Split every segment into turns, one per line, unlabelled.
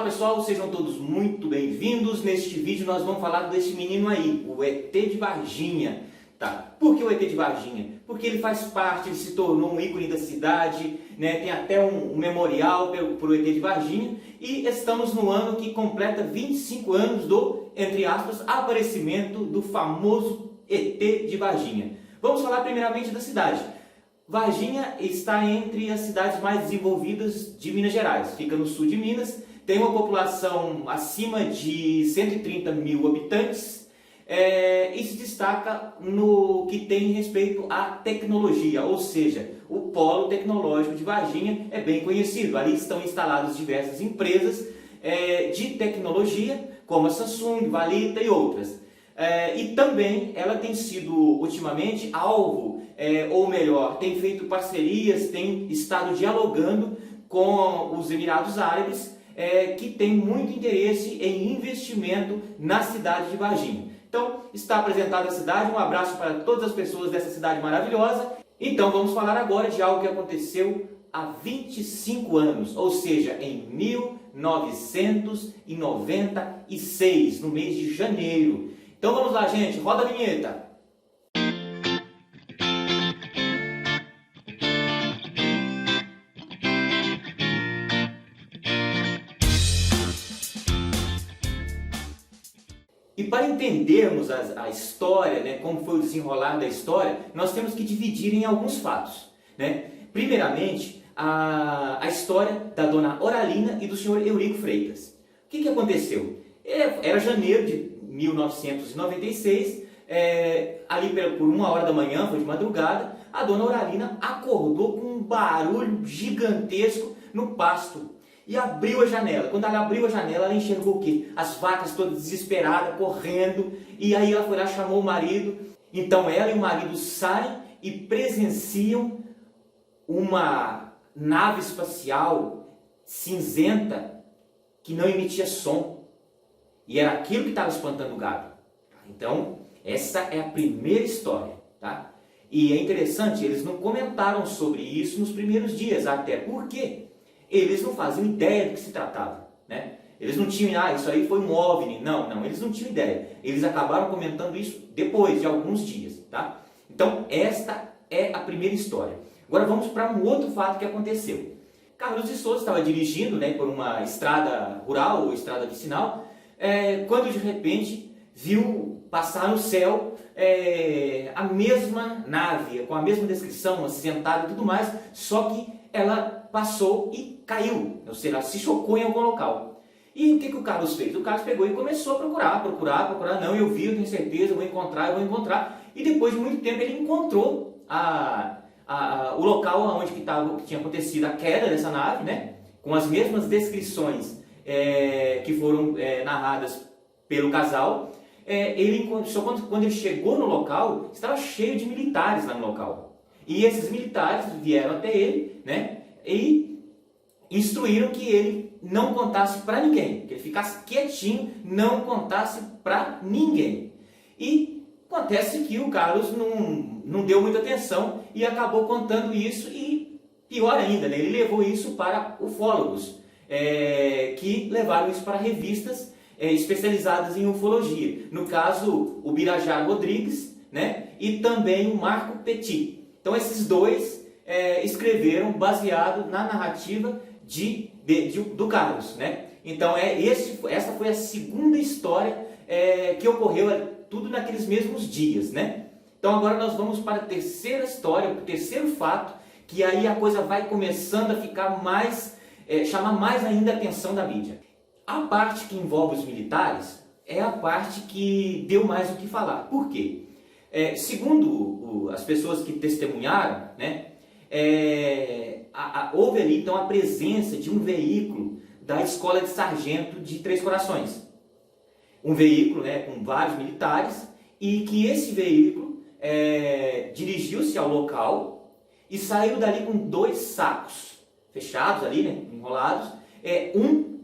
pessoal, sejam todos muito bem-vindos. Neste vídeo nós vamos falar desse menino aí, o ET de Varginha. Tá? Por que o ET de Varginha? Porque ele faz parte, ele se tornou um ícone da cidade, né? Tem até um memorial para o ET de Varginha. E estamos no ano que completa 25 anos do, entre aspas, aparecimento do famoso ET de Varginha. Vamos falar primeiramente da cidade. Varginha está entre as cidades mais desenvolvidas de Minas Gerais. Fica no sul de Minas, tem uma população acima de 130 mil habitantes e se destaca no que tem respeito à tecnologia, ou seja, o polo tecnológico de Varginha é bem conhecido. Ali estão instaladas diversas empresas de tecnologia, como a Samsung, Valita e outras. E também ela tem sido ultimamente alvo, ou melhor, tem feito parcerias, tem estado dialogando com os Emirados Árabes, que tem muito interesse em investimento na cidade de Varginha. Então, está apresentada a cidade, um abraço para todas as pessoas dessa cidade maravilhosa. Então, vamos falar agora de algo que aconteceu há 25 anos, ou seja, em 1996, no mês de janeiro. Então vamos lá, gente, roda a vinheta. E para entendermos a história, né, como foi o desenrolar da história, nós temos que dividir em alguns fatos. Né? Primeiramente, a história da dona Oralina e do senhor Eurico Freitas. O que aconteceu? Era janeiro de 1996, ali por 1h da manhã, foi de madrugada, a dona Oralina acordou com um barulho gigantesco no pasto e abriu a janela. Quando ela abriu a janela, ela enxergou o quê? As vacas todas desesperadas, correndo, e aí ela foi lá, chamou o marido. Então ela e o marido saem e presenciam uma nave espacial cinzenta que não emitia som. E era aquilo que estava espantando o gado. Então, essa é a primeira história. Tá? E é interessante, eles não comentaram sobre isso nos primeiros dias, até porque eles não faziam ideia do que se tratava. Né? Eles não tinham, isso aí foi um OVNI. Não, eles não tinham ideia. Eles acabaram comentando isso depois de alguns dias. Tá? Então, esta é a primeira história. Agora vamos para um outro fato que aconteceu. Carlos de Souza estava dirigindo, né, por uma estrada rural ou estrada vicinal, quando de repente viu passar no céu a mesma nave, com a mesma descrição, acinzentada e tudo mais, só que ela passou e caiu, ou seja, ela se chocou em algum local. E o que o Carlos fez? O Carlos pegou e começou a procurar, não, eu vi, eu tenho certeza, eu vou encontrar, e depois de muito tempo ele encontrou o local onde que tinha acontecido a queda dessa nave, né, com as mesmas descrições que foram narradas pelo casal. Quando ele chegou no local, estava cheio de militares lá no local. E esses militares vieram até ele, né, e instruíram que ele não contasse para ninguém, que ele ficasse quietinho, não contasse para ninguém. E acontece que o Carlos não deu muita atenção e acabou contando isso, e pior ainda, né, ele levou isso para ufólogos, que levaram isso para revistas especializadas em ufologia. No caso, o Birajara Rodrigues, né, e também o Marco Petit. Então esses dois escreveram baseado na narrativa do Carlos. Né? Então essa foi a segunda história que ocorreu, tudo naqueles mesmos dias. Né? Então agora nós vamos para a terceira história, o terceiro fato, que aí a coisa vai começando a ficar mais, chamar mais ainda a atenção da mídia. A parte que envolve os militares é a parte que deu mais o que falar. Por quê? Segundo as pessoas que testemunharam, né, houve ali então a presença de um veículo da Escola de Sargento de Três Corações. Um veículo, né, com vários militares, e que esse veículo dirigiu-se ao local e saiu dali com 2 sacos fechados ali, né, enrolados, um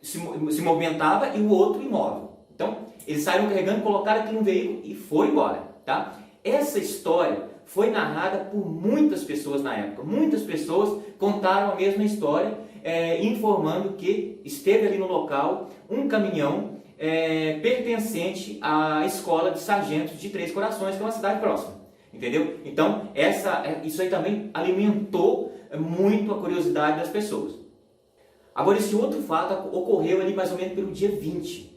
se movimentava e o outro imóvel. Então, eles saíram carregando, colocaram aqui no veículo e foram embora. Tá? Essa história foi narrada por muitas pessoas na época. Muitas pessoas contaram a mesma história informando que esteve ali no local um caminhão pertencente à escola de sargentos de Três Corações, que é uma cidade próxima, entendeu? Então, isso aí também alimentou muito a curiosidade das pessoas. Agora, esse outro fato ocorreu ali mais ou menos pelo dia 20.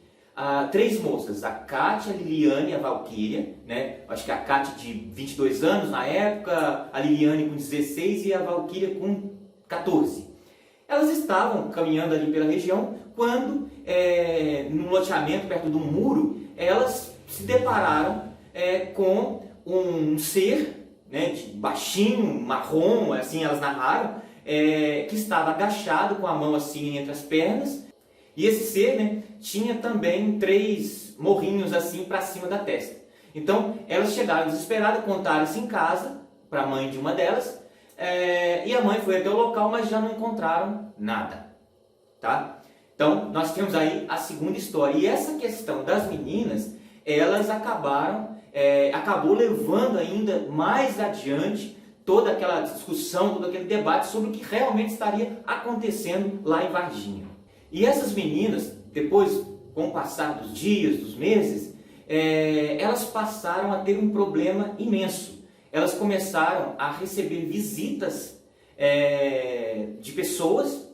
Três moças, a Kátia, a Liliane e a Valquíria, né? Acho que a Kátia de 22 anos na época, a Liliane com 16 e a Valquíria com 14. Elas estavam caminhando ali pela região quando, num loteamento perto de um muro, elas se depararam com um ser, né, de baixinho, marrom, assim elas narraram, que estava agachado com a mão assim entre as pernas, e esse ser, né, tinha também 3 morrinhos assim para cima da testa. Então elas chegaram desesperadas, contaram isso em casa para a mãe de uma delas, e a mãe foi até o local, mas já não encontraram nada, tá? Então nós temos aí a segunda história, e essa questão das meninas, elas acabou levando ainda mais adiante toda aquela discussão, todo aquele debate sobre o que realmente estaria acontecendo lá em Varginha. E essas meninas, depois, com o passar dos dias, dos meses, elas passaram a ter um problema imenso. Elas começaram a receber visitas de pessoas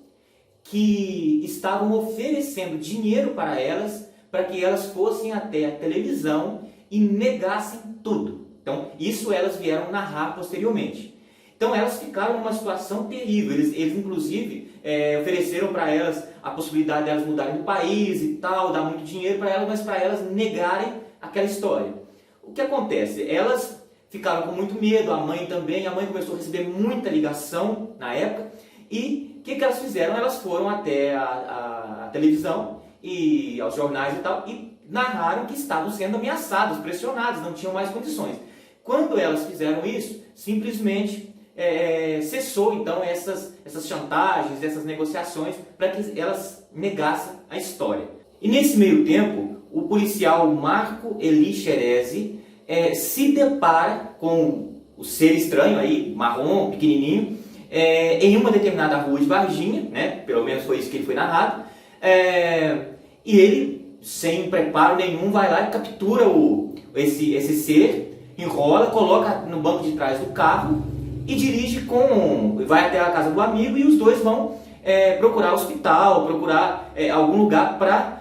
que estavam oferecendo dinheiro para que elas fossem até a televisão e negassem tudo. Então, isso elas vieram narrar posteriormente. Então, elas ficaram numa situação terrível. Eles inclusive, ofereceram para elas a possibilidade de elas mudarem do país e tal, dar muito dinheiro para elas, mas para elas negarem aquela história. O que acontece? Elas ficaram com muito medo, a mãe também. A mãe começou a receber muita ligação na época. E o que elas fizeram? Elas foram até a televisão e aos jornais e tal, e narraram que estavam sendo ameaçadas, pressionadas, não tinham mais condições. Quando elas fizeram isso, simplesmente cessou então essas chantagens, essas negociações, para que elas negassem a história. E nesse meio tempo, o policial Marco Eli Xerezi se depara com o ser estranho aí, marrom, pequenininho, em uma determinada rua de Varginha, né? Pelo menos foi isso que ele foi narrado, e ele, sem preparo nenhum, vai lá e captura esse ser, enrola, coloca no banco de trás do carro e vai até a casa do amigo, e os dois vão procurar hospital, procurar algum lugar para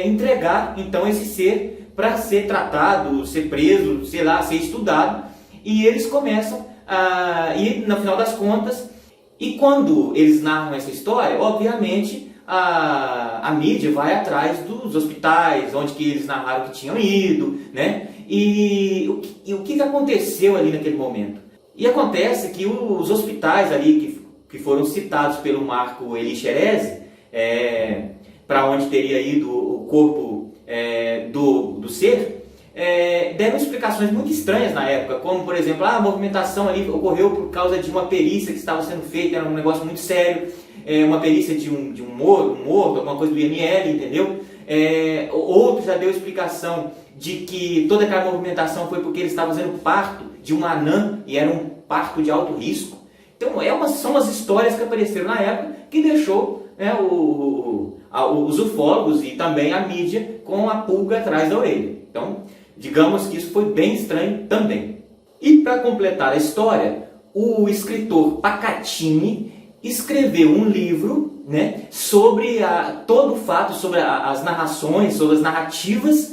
entregar então esse ser para ser tratado, ser preso, sei lá, ser estudado. E eles começam a ir no final das contas, e quando eles narram essa história, obviamente a mídia vai atrás dos hospitais onde que eles narraram que tinham ido, né? E o que aconteceu ali naquele momento? E acontece que os hospitais ali que foram citados pelo Marco Eli Xerezi, para onde teria ido o corpo do ser, deram explicações muito estranhas na época, como por exemplo, a movimentação ali ocorreu por causa de uma perícia que estava sendo feita, era um negócio muito sério, uma perícia de um morto, alguma coisa do IML, entendeu? Outro já deu explicação de que toda aquela movimentação foi porque eles estavam fazendo parto de uma anã, e era um parto de alto risco. Então são as histórias que apareceram na época que deixou, né, os ufólogos e também a mídia com a pulga atrás da orelha. Então, digamos que isso foi bem estranho também. E para completar a história, o escritor Pacatini escreveu um livro, né, sobre todo o fato, sobre as narrações, sobre as narrativas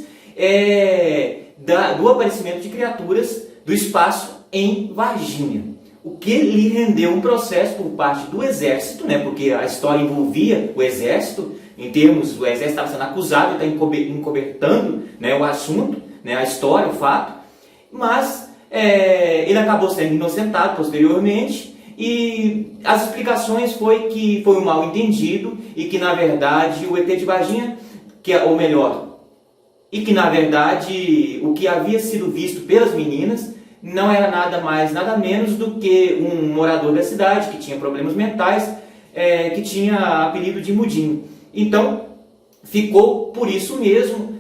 do aparecimento de criaturas do espaço em Varginha. O que lhe rendeu um processo por parte do Exército, né, porque a história envolvia o Exército, o Exército estava sendo acusado de estar encobertando, né, o assunto, né, a história, o fato, mas ele acabou sendo inocentado posteriormente, e as explicações foi que foi um mal entendido e que na verdade o ET de Varginha, e que na verdade o que havia sido visto pelas meninas não era nada mais, nada menos do que um morador da cidade que tinha problemas mentais, que tinha apelido de Mudinho. Então ficou por isso mesmo,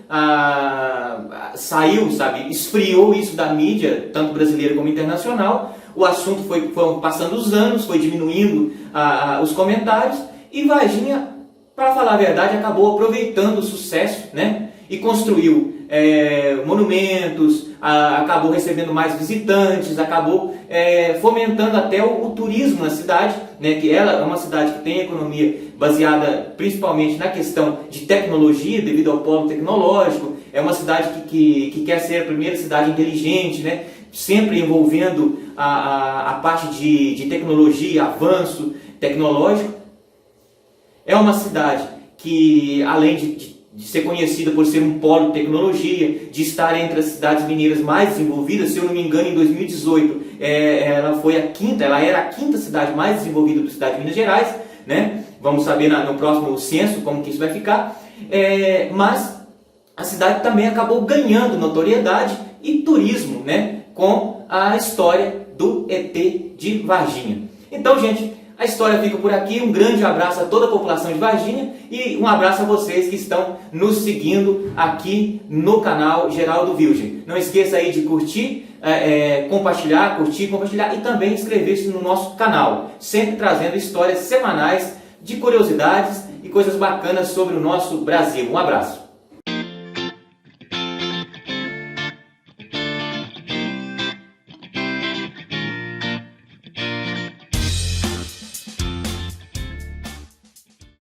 esfriou isso da mídia, tanto brasileira como internacional. O assunto foi passando os anos, foi diminuindo os comentários, E Varginha, para falar a verdade, acabou aproveitando o sucesso, né? E construiu monumentos, acabou recebendo mais visitantes, acabou fomentando até o turismo na cidade, né? Que ela é uma cidade que tem economia baseada principalmente na questão de tecnologia, devido ao polo tecnológico. É uma cidade que quer ser a primeira cidade inteligente, né? Sempre envolvendo a parte de tecnologia, avanço tecnológico. É uma cidade que, além de ser conhecida por ser um polo de tecnologia, de estar entre as cidades mineiras mais desenvolvidas, se eu não me engano, em 2018, ela era a quinta cidade mais desenvolvida do estado de Minas Gerais, né? Vamos saber no próximo censo como que isso vai ficar. Mas a cidade também acabou ganhando notoriedade e turismo, né? Com a história do ET de Varginha. Então, gente, a história fica por aqui. Um grande abraço a toda a população de Varginha e um abraço a vocês que estão nos seguindo aqui no canal Geraldo Vilgen. Não esqueça aí de curtir, compartilhar e também inscrever-se no nosso canal, sempre trazendo histórias semanais de curiosidades e coisas bacanas sobre o nosso Brasil. Um abraço!